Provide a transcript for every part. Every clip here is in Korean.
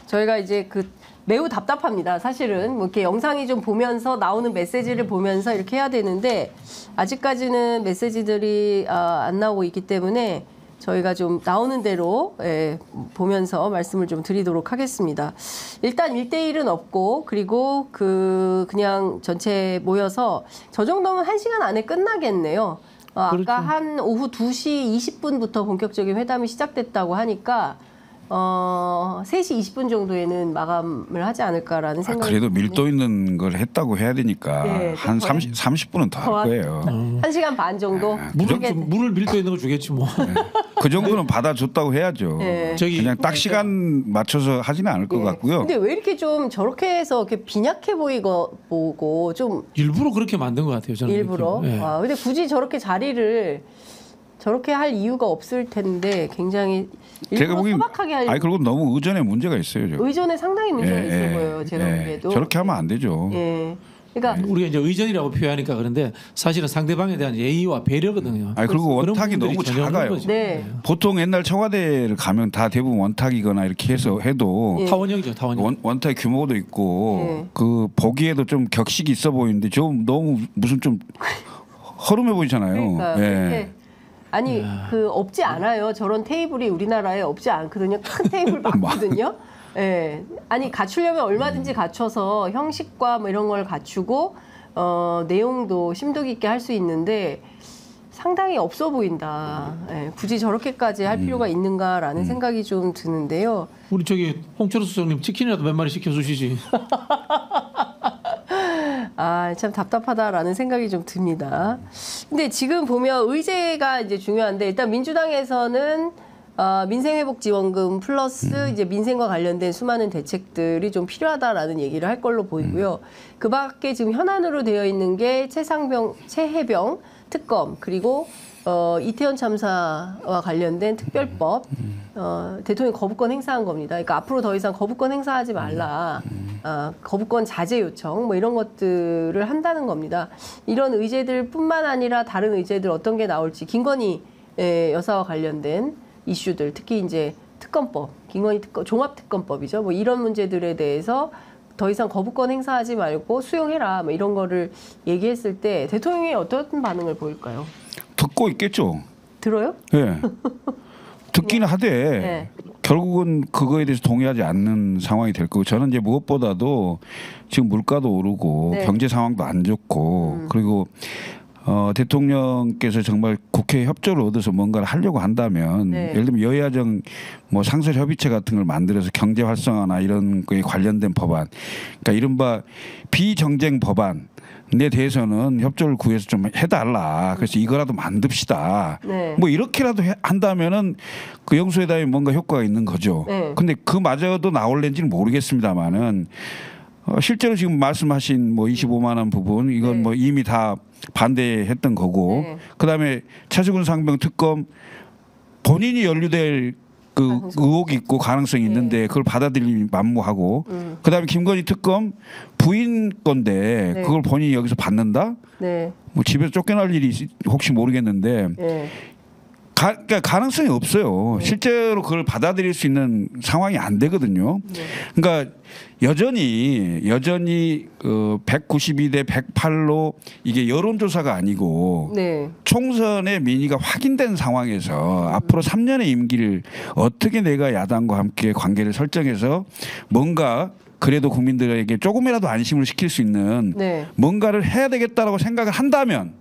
저희가 이제 매우 답답합니다. 사실은 뭐 이렇게 영상이 좀 보면서 나오는 메시지를 보면서 이렇게 해야 되는데 아직까지는 메시지들이 안 나오고 있기 때문에 저희가 좀 나오는 대로 보면서 말씀을 좀 드리도록 하겠습니다. 일단 1대1은 없고 그리고 그냥 전체 모여서 저 정도면 1시간 안에 끝나겠네요. 그렇죠. 아까 한 오후 2시 20분부터 본격적인 회담이 시작됐다고 하니까 3시 20분 정도에는 마감을 하지 않을까라는 생각이 그래도 밀도 있는 걸 했다고 해야 되니까 네, 한 30분은 더 할 거예요. 1시간 반 정도? 물을 밀도 있는 걸 주겠지 뭐. 그 정도는 받아줬다고 해야죠. 네. 그냥 딱 시간 맞춰서 하지는 않을 것 같고요. 근데 왜 이렇게 좀 저렇게 해서 이렇게 빈약해 보고 좀 일부러 그렇게 만든 것 같아요. 저는 일부러? 근데 굳이 저렇게 자리를 저렇게 할 이유가 없을 텐데 굉장히 제가 보기엔 소박하게 할 그리고 너무 의전에 문제가 있어요. 의전에 상당히 문제가 있어 보여요. 제가 보기에도. 저렇게 하면 안 되죠. 그러니까 우리가 이제 의전이라고 표현하니까 그런데 사실은 상대방에 대한 예의와 배려거든요. 그리고 그런 원탁이 부분들이 너무 전혀 없는 작아요. 거죠. 네. 보통 옛날 청와대를 가면 다 대부분 원탁이거나 이렇게 해도 타원형이죠, 타원형. 원탁 규모도 있고 그 보기에도 좀 격식이 있어 보이는데 좀 너무 무슨 좀 허름해 보이잖아요. 그러니까 아니 없지 않아요. 저런 테이블이 우리나라에 없지 않거든요. 큰 테이블 많거든요. 아니 갖추려면 얼마든지 갖춰서 형식과 뭐 이런 걸 갖추고 내용도 심도 깊게 할 수 있는데 상당히 없어 보인다. 굳이 저렇게까지 할 필요가 있는가라는 생각이 좀 드는데요. 우리 홍철호 수석님 치킨이라도 몇 마리 시켜주시지. 참 답답하다라는 생각이 좀 듭니다. 근데 지금 보면 의제가 이제 중요한데 일단 민주당에서는 민생회복지원금 플러스 이제 민생과 관련된 수많은 대책들이 좀 필요하다라는 얘기를 할 걸로 보이고요. 그 밖에 지금 현안으로 되어 있는 게 최해병 특검 그리고 이태원 참사와 관련된 특별법 대통령이 거부권 행사한 겁니다. 그러니까 앞으로 더 이상 거부권 행사하지 말라. 거부권 자제 요청 뭐 이런 것들을 한다는 겁니다. 이런 의제들뿐만 아니라 다른 의제들 어떤 게 나올지 김건희 여사와 관련된 이슈들 특히 이제 특검법, 김건희 특검 종합특검법이죠. 뭐 이런 문제들에 대해서 더 이상 거부권 행사하지 말고 수용해라. 뭐 이런 거를 얘기했을 때 대통령이 어떤 반응을 보일까요? 듣고 있겠죠. 들어요? 네. 듣기는 하되 결국은 그거에 대해서 동의하지 않는 상황이 될 거고 저는 이제 무엇보다도 지금 물가도 오르고 경제 상황도 안 좋고 그리고 대통령께서 정말 국회 협조를 얻어서 뭔가를 하려고 한다면 예를 들면 여야정 뭐 상설 협의체 같은 걸 만들어서 경제 활성화나 이런 거에 관련된 법안 그러니까 이른바 비정쟁 법안 에 대해서는 협조를 구해서 좀 해달라. 그래서 이거라도 만듭시다. 뭐 이렇게라도 한다면은 그 영수회담에 뭔가 효과가 있는 거죠. 근데 그마저도 나올는지는 모르겠습니다만은 실제로 지금 말씀하신 뭐 25만 원 부분 이건 뭐 이미 다 반대했던 거고 그다음에 차주근 상병 특검 본인이 연루될 그 의혹이 있고 가능성이 있는데 그걸 받아들이기 만무하고 그다음에 김건희 특검 부인 건데 그걸 본인이 여기서 받는다? 뭐 집에서 쫓겨날 일이 혹시 모르겠는데 그러니까 가능성이 없어요. 실제로 그걸 받아들일 수 있는 상황이 안 되거든요. 그러니까 여전히 192대 108로 이게 여론조사가 아니고 총선의 민의가 확인된 상황에서 앞으로 3년의 임기를 어떻게 내가 야당과 함께 관계를 설정해서 뭔가 그래도 국민들에게 조금이라도 안심을 시킬 수 있는 뭔가를 해야 되겠다라고 생각을 한다면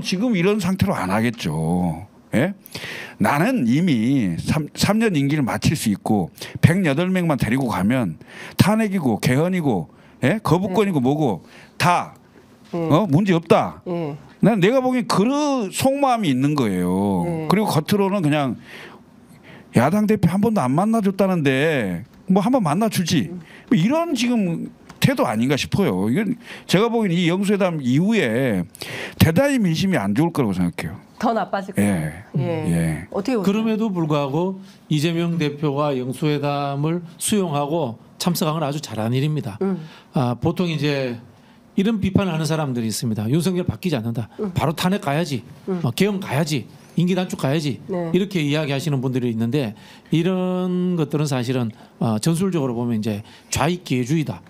지금 이런 상태로 안 하겠죠. 나는 이미 3년 임기를 마칠 수 있고 108명만 데리고 가면 탄핵이고 개헌이고 거부권이고 뭐고 다 문제 없다. 난 내가 보기엔 그런 속마음이 있는 거예요. 그리고 겉으로는 그냥 야당 대표 한 번도 안 만나줬다는데 뭐 한 번 만나주지. 이런 지금 태도 아닌가 싶어요. 이건 제가 보기엔 이 영수회담 이후에 대단히 민심이 안 좋을 거라고 생각해요. 더 나빠질 거예요. 어떻게 보세요? 그럼에도 불구하고 이재명 대표가 영수회담을 수용하고 참석한 건 아주 잘한 일입니다. 보통 이제 이런 비판을 하는 사람들이 있습니다. 윤석열 바뀌지 않는다. 바로 탄핵 가야지. 개헌 가야지. 임기 단축 가야지 네. 이렇게 이야기하시는 분들이 있는데 이런 것들은 사실은 전술적으로 보면 이제 좌익기회주의다,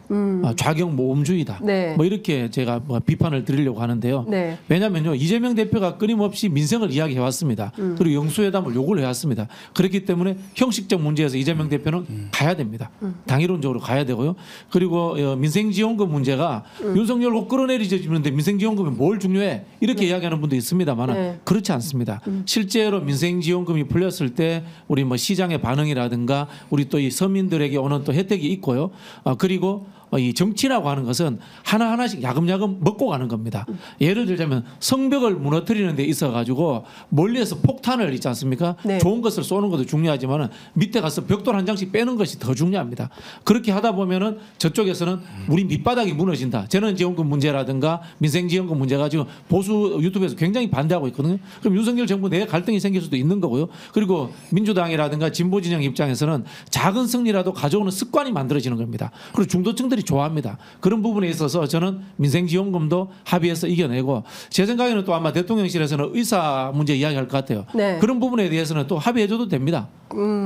좌경 모험주의다, 네. 뭐 이렇게 제가 뭐 비판을 드리려고 하는데요. 네. 왜냐하면요 이재명 대표가 끊임없이 민생을 이야기해 왔습니다. 그리고 영수회담을 요구를 해왔습니다. 그렇기 때문에 형식적 문제에서 이재명 대표는 가야 됩니다. 당이론적으로 가야 되고요. 그리고 민생지원금 문제가 윤석열 꼭 끌어내리지는데 민생지원금이 뭘 중요해 이렇게 이야기하는 분도 있습니다만 네. 그렇지 않습니다. 실제로 민생지원금이 풀렸을 때 우리 뭐 시장의 반응이라든가 우리 또 이 서민들에게 오는 또 혜택이 있고요. 그리고 이 정치라고 하는 것은 하나하나씩 야금야금 먹고 가는 겁니다. 예를 들자면 성벽을 무너뜨리는 데 있어 가지고 멀리에서 폭탄을 있지 않습니까? 네. 좋은 것을 쏘는 것도 중요하지만 밑에 가서 벽돌 한 장씩 빼는 것이 더 중요합니다. 그렇게 하다 보면은 저쪽에서는 우리 밑바닥이 무너진다. 재난지원금 문제라든가 민생지원금 문제 가지고 보수 유튜브에서 굉장히 반대하고 있거든요. 그럼 윤석열 정부 내에 갈등이 생길 수도 있는 거고요. 그리고 민주당이라든가 진보진영 입장에서는 작은 승리라도 가져오는 습관이 만들어지는 겁니다. 그리고 중도층들이 좋아합니다. 그런 부분에 있어서 저는 민생지원금도 합의해서 이겨내고 제 생각에는 또 아마 대통령실에서는 의사 문제 이야기할 것 같아요. 네. 그런 부분에 대해서는 또 합의해줘도 됩니다.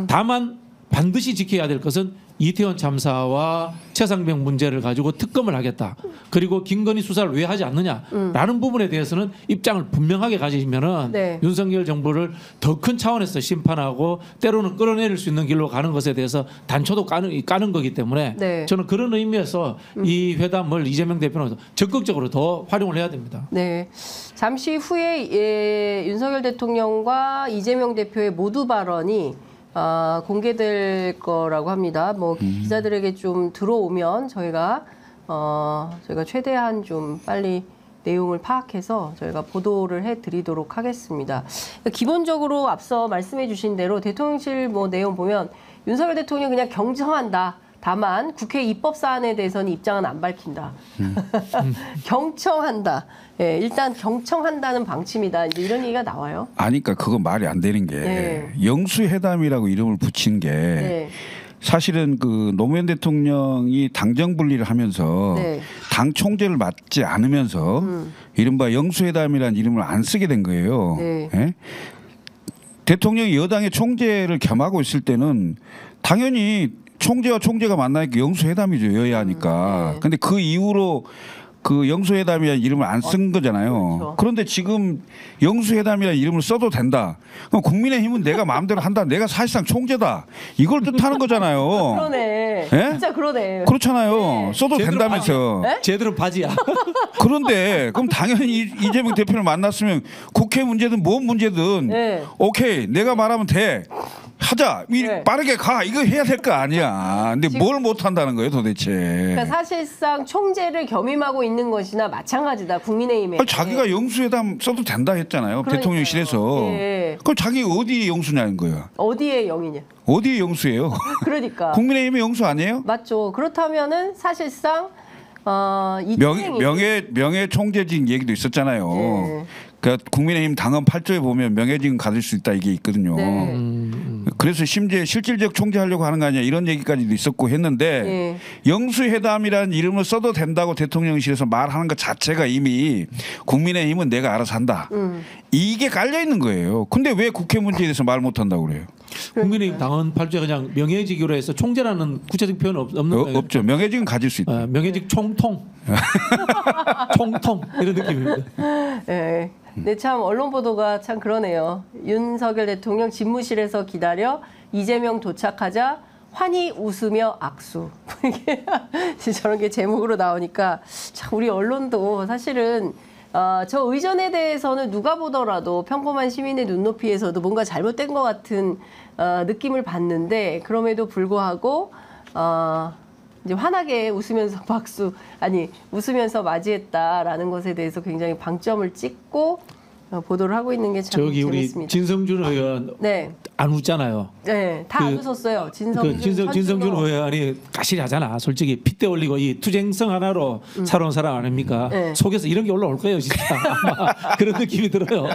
다만 반드시 지켜야 될 것은 이태원 참사와 최상병 문제를 가지고 특검을 하겠다. 그리고 김건희 수사를 왜 하지 않느냐라는 부분에 대해서는 입장을 분명하게 가지면은 네. 윤석열 정부를 더 큰 차원에서 심판하고 때로는 끌어내릴 수 있는 길로 가는 것에 대해서 단초도 까는 거기 때문에 네. 저는 그런 의미에서 이 회담을 이재명 대표는 적극적으로 더 활용을 해야 됩니다. 네. 잠시 후에 윤석열 대통령과 이재명 대표의 모두 발언이 공개될 거라고 합니다. 뭐 기자들에게 좀 들어오면 저희가 최대한 좀 빨리 내용을 파악해서 저희가 보도를 해드리도록 하겠습니다. 기본적으로 앞서 말씀해주신 대로 대통령실 뭐 내용 보면 윤석열 대통령 그냥 경청한다. 다만 국회 입법 사안에 대해서는 입장은 안 밝힌다. 경청한다. 예, 일단 경청한다는 방침이다. 이제 이런 얘기가 나와요. 아니, 그러니까 그거 말이 안 되는 게 네. 영수회담이라고 이름을 붙인 게 네. 사실은 그 노무현 대통령이 당정 분리를 하면서 네. 당 총재를 맡지 않으면서 이른바 영수회담이라는 이름을 안 쓰게 된 거예요. 네. 예? 대통령이 여당의 총재를 겸하고 있을 때는 당연히 총재와 총재가 만나니까 영수회담이죠, 여야니까. 네. 근데 그 이후로 그 영수회담이라는 이름을 안 쓴 거잖아요. 그렇죠. 그런데 지금 영수회담이라는 이름을 써도 된다. 그럼 국민의힘은 내가 마음대로 한다. 내가 사실상 총재다. 이걸 뜻하는 거잖아요. 그러네. 예? 진짜 그러네. 그렇잖아요. 네. 써도 제대로 된다면서. 네? 제대로 바지야. 그런데 그럼 당연히 이재명 대표를 만났으면 국회 문제든 뭔 문제든 네. 오케이 내가 말하면 돼. 하자. 네. 빠르게 가. 이거 해야 될 거 아니야. 근데 뭘 못 한다는 거예요, 도대체. 그러니까 사실상 총재를 겸임하고 있는 것이나 마찬가지다. 국민의힘에. 아니, 자기가 영수회담 써도 된다 했잖아요. 그러니까요. 대통령실에서. 예. 그럼 자기 어디 영수냐는 거야. 어디에 영이냐. 어디 영수예요? 그러니까. 국민의힘의 영수 아니에요? 맞죠. 그렇다면은 사실상 명예 총재직 얘기도 있었잖아요. 네. 그러니까 국민의힘 당헌 8조에 보면 명예직은 가질 수 있다 이게 있거든요. 네. 그래서 심지어 실질적 총재하려고 하는 거 아니야 이런 얘기까지도 있었고 했는데 네. 영수회담이라는 이름을 써도 된다고 대통령실에서 말하는 것 자체가 이미 국민의힘은 내가 알아서 한다. 이게 깔려 있는 거예요. 근데 왜 국회 문제에 대해서 말 못한다고 그래요? 국민의힘 당헌 8조에 그냥 명예직으로 해서 총재라는 구체적 표현 없는 거예요. 없죠. 명예직은 가질 수 있다. 명예직 총통. 총통 이런 느낌입니다. 네. 네, 참 언론 보도가 참 그러네요. 윤석열 대통령 집무실에서 기다려 이재명 도착하자 환히 웃으며 악수. 이게 저런 게 제목으로 나오니까 참 우리 언론도 사실은 저 의전에 대해서는 누가 보더라도 평범한 시민의 눈높이에서도 뭔가 잘못된 것 같은 느낌을 받는데 그럼에도 불구하고 이제 환하게 웃으면서 웃으면서 맞이했다라는 것에 대해서 굉장히 방점을 찍고 보도를 하고 있는 게 참 저기 우리 재밌습니다. 진성준 의원 네. 안 웃잖아요. 네, 다 안 웃었어요. 진성준 의원이 가시리 하잖아. 솔직히 핏대 올리고 이 투쟁성 하나로 살아온 사람 아닙니까? 네. 속에서 이런 게 올라올 거예요, 진짜. 아마 그런 느낌이 들어요.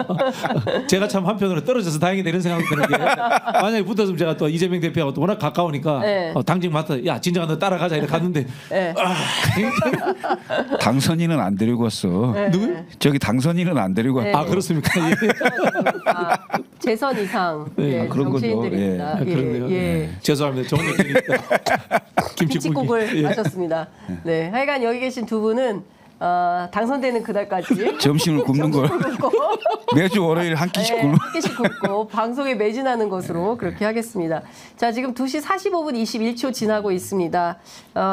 제가 참 한편으로 떨어져서 다행이다 이런 생각이 드는 게 만약에 붙었으면 제가 또 이재명 대표하고 또 워낙 가까우니까 네. 당직 맡아 야 진정아 너 따라가자 이렇게 갔는데 네. 당선인은 안 데리고 왔어. 누구? 저기 당선인은 안 데리고 왔어. 네. 아 그렇습니까? 예. 재선 이상 네, 그런 거죠. 정치인들입니다. 아, 그런데요. 예. 죄송합니다. 좋은 얘기니까 김치국을 예. 마셨습니다. 네, 하여간 여기 계신 두 분은 당선되는 그날까지 점심을 굶는 걸 굶고 매주 월요일 한 끼씩 네, 굶는. 한 개씩 굶고 방송에 매진하는 것으로 그렇게 하겠습니다. 자, 지금 2시 45분 21초 지나고 있습니다.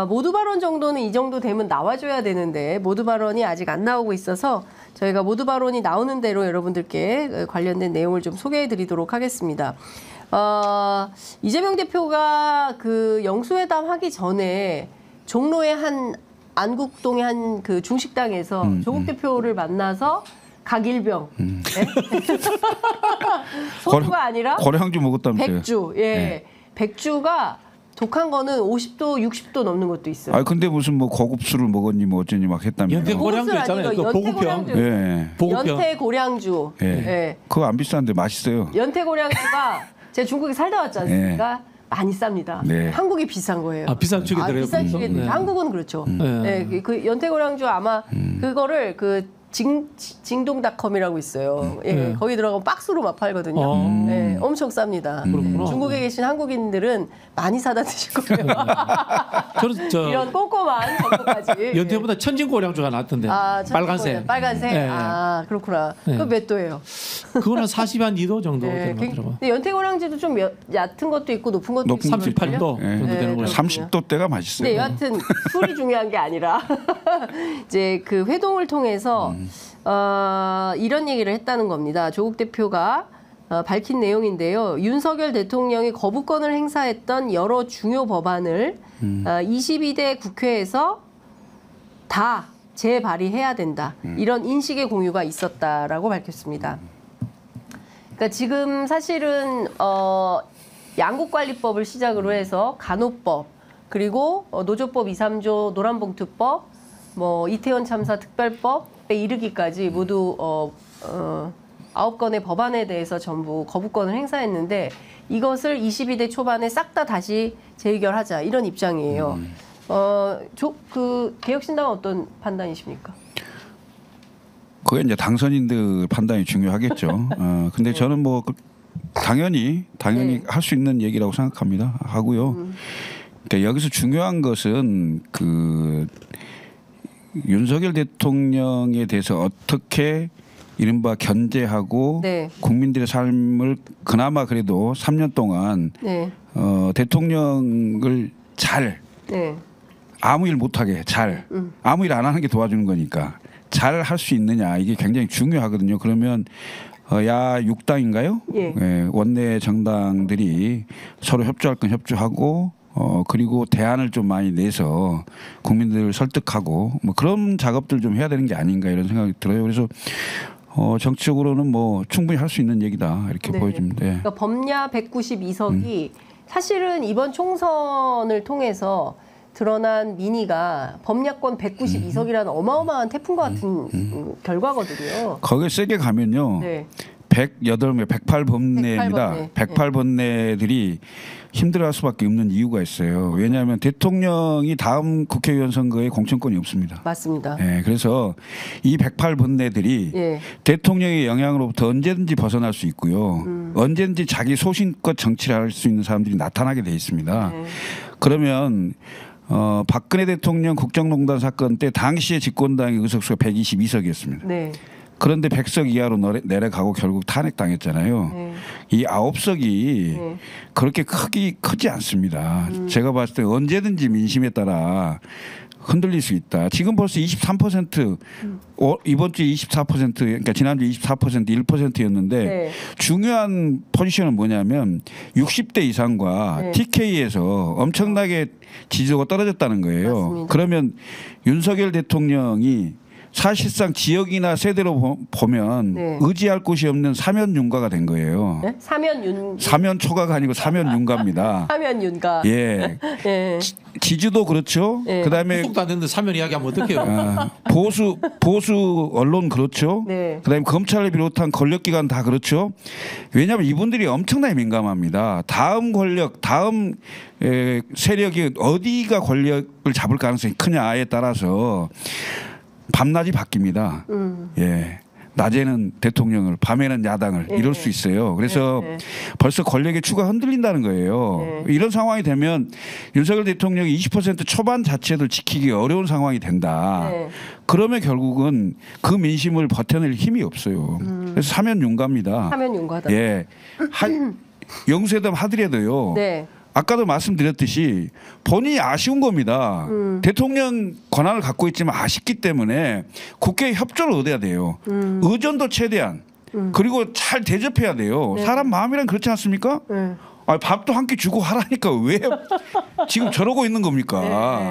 모두 발언 정도는 이 정도 되면 나와줘야 되는데 모두 발언이 아직 안 나오고 있어서 저희가 모두 발언이 나오는 대로 여러분들께 관련된 내용을 좀 소개해드리도록 하겠습니다. 이재명 대표가 그 영수회담 하기 전에 종로의 한 안국동의 한 그 중식당에서 조국 대표를 만나서 각일병 네? 소주가 아니라 고량주 먹었다면서요. 백주, 예, 네. 백주가 독한 거는 50도, 60도 넘는 것도 있어요. 아 근데 무슨 뭐 고급 술을 먹었니 뭐 어쩌니 막 했다며. 연태 고량주 고급술 있잖아요. 아니고 그 보급형. 연태고량주. 예. 보급형. 연태 고량주. 예. 예. 그거 안 비싼데 맛있어요. 연태 고량주가 제가 중국에 살다 왔지 않습니까? 많이 쌉니다. 네. 한국이 비싼 거예요. 아 비싼 축이 들어요. 비싼 축에 네. 한국은 그렇죠. 네. 네, 그 연태고량주 아마 그거를 그 징동닷컴이라고 있어요. 예, 네. 거기 들어가면 박스로 막 팔거든요. 예, 엄청 쌉니다. 그렇구나. 중국에 계신 한국인들은 많이 사다 드실 거예요. 저는 이런 꼼꼼한 정보까지. 연태보다 천진고량주가 낫던데. 빨간색. 빨간색. 네. 아, 그렇구나. 네. 그거 몇 도예요? 그거는 40한 2도 정도 네, 되는 것 같더라고. 근데 연태고량주도 좀 얕은 것도 있고 높은 것도 높은 있고. 것도 있죠. 38도 예. 정도 네, 되는 거예요. 30도 때가 맛있어요. 네, 여하튼 술이 중요한 게 아니라 이제 그 회동을 통해서 이런 얘기를 했다는 겁니다. 조국 대표가 밝힌 내용인데요. 윤석열 대통령이 거부권을 행사했던 여러 중요 법안을 22대 국회에서 다 재발의해야 된다. 이런 인식의 공유가 있었다라고 밝혔습니다. 그러니까 지금 사실은 양국관리법을 시작으로 해서 간호법 그리고 노조법 2~3조 노란봉투법 뭐 이태원 참사 특별법에 이르기까지 모두 9건의 법안에 대해서 전부 거부권을 행사했는데 이것을 22대 초반에 싹 다 다시 재의결하자 이런 입장이에요. 그 개혁신당은 어떤 판단이십니까? 그게 이제 당선인들 판단이 중요하겠죠. 근데 저는 뭐 당연히 네. 할 수 있는 얘기라고 생각합니다. 하고요. 그러니까 여기서 중요한 것은 그 윤석열 대통령에 대해서 어떻게 이른바 견제하고 네. 국민들의 삶을 그나마 그래도 3년 동안 네. 대통령을 잘 네. 아무 일 못하게 잘 아무 일 안 하는 게 도와주는 거니까 잘 할 수 있느냐 이게 굉장히 중요하거든요. 그러면 야 6당인가요? 예. 원내 정당들이 서로 협조할 건 협조하고 그리고 대안을 좀 많이 내서 국민들을 설득하고 뭐 그런 작업들 좀 해야 되는 게 아닌가 이런 생각이 들어요. 그래서 정치적으로는 뭐 충분히 할 수 있는 얘기다 이렇게 네. 보여집니다. 그러니까 법야 192석이 사실은 이번 총선을 통해서 드러난 민의가 법야권 192석이라는 어마어마한 태풍과 같은 결과거든요. 거기에 세게 가면요. 네. 108명, 108번내입니다. 108번내. 108번내들이 힘들어할 수밖에 없는 이유가 있어요. 왜냐하면 대통령이 다음 국회의원 선거에 공천권이 없습니다. 맞습니다. 네, 그래서 이 108번내들이 예. 대통령의 영향으로부터 언제든지 벗어날 수 있고요. 언제든지 자기 소신껏 정치를 할 수 있는 사람들이 나타나게 돼 있습니다. 네. 그러면 박근혜 대통령 국정농단 사건 때 당시의 집권당의 의석수가 122석이었습니다. 네. 그런데 100석 이하로 내려가고 결국 탄핵당했잖아요. 네. 이 9석이 네. 그렇게 크지 않습니다. 제가 봤을 때 언제든지 민심에 따라 흔들릴 수 있다. 지금 벌써 23% 이번 주 24% 그러니까 지난주 24% 1%였는데 네. 중요한 포지션은 뭐냐면 60대 이상과 네. TK에서 엄청나게 지지도가 떨어졌다는 거예요. 맞습니다. 그러면 윤석열 대통령이 사실상 지역이나 세대로 보면 네. 의지할 곳이 없는 사면윤가가 된 거예요. 네? 사면윤 사면초가가 아니고 사면윤가입니다. 사면윤가. 예. 예. 지주도 그렇죠. 네. 그다음에 후속도 안 됐는데 사면 이야기하면 어떡해요? 보수 언론 그렇죠. 네. 그다음에 검찰을 비롯한 권력기관 다 그렇죠. 왜냐하면 이분들이 엄청나게 민감합니다. 다음 권력, 다음 세력이 어디가 권력을 잡을 가능성이 크냐에 따라서 밤낮이 바뀝니다. 예. 낮에는 대통령을, 밤에는 야당을 이럴 수 있어요. 그래서 벌써 권력의 추가 흔들린다는 거예요. 이런 상황이 되면 윤석열 대통령이 20% 초반 자체도 지키기 어려운 상황이 된다. 그러면 결국은 그 민심을 버텨낼 힘이 없어요. 그래서 사면윤가입니다. 사면윤가다. 예. 영수회담 하더라도요. 네. 아까도 말씀드렸듯이 본인이 아쉬운 겁니다. 대통령 권한을 갖고 있지만 아쉽기 때문에 국회에 협조를 얻어야 돼요. 의전도 최대한. 그리고 잘 대접해야 돼요. 사람 마음이란 그렇지 않습니까? 밥도 한 끼 주고 하라니까 왜 지금 저러고 있는 겁니까?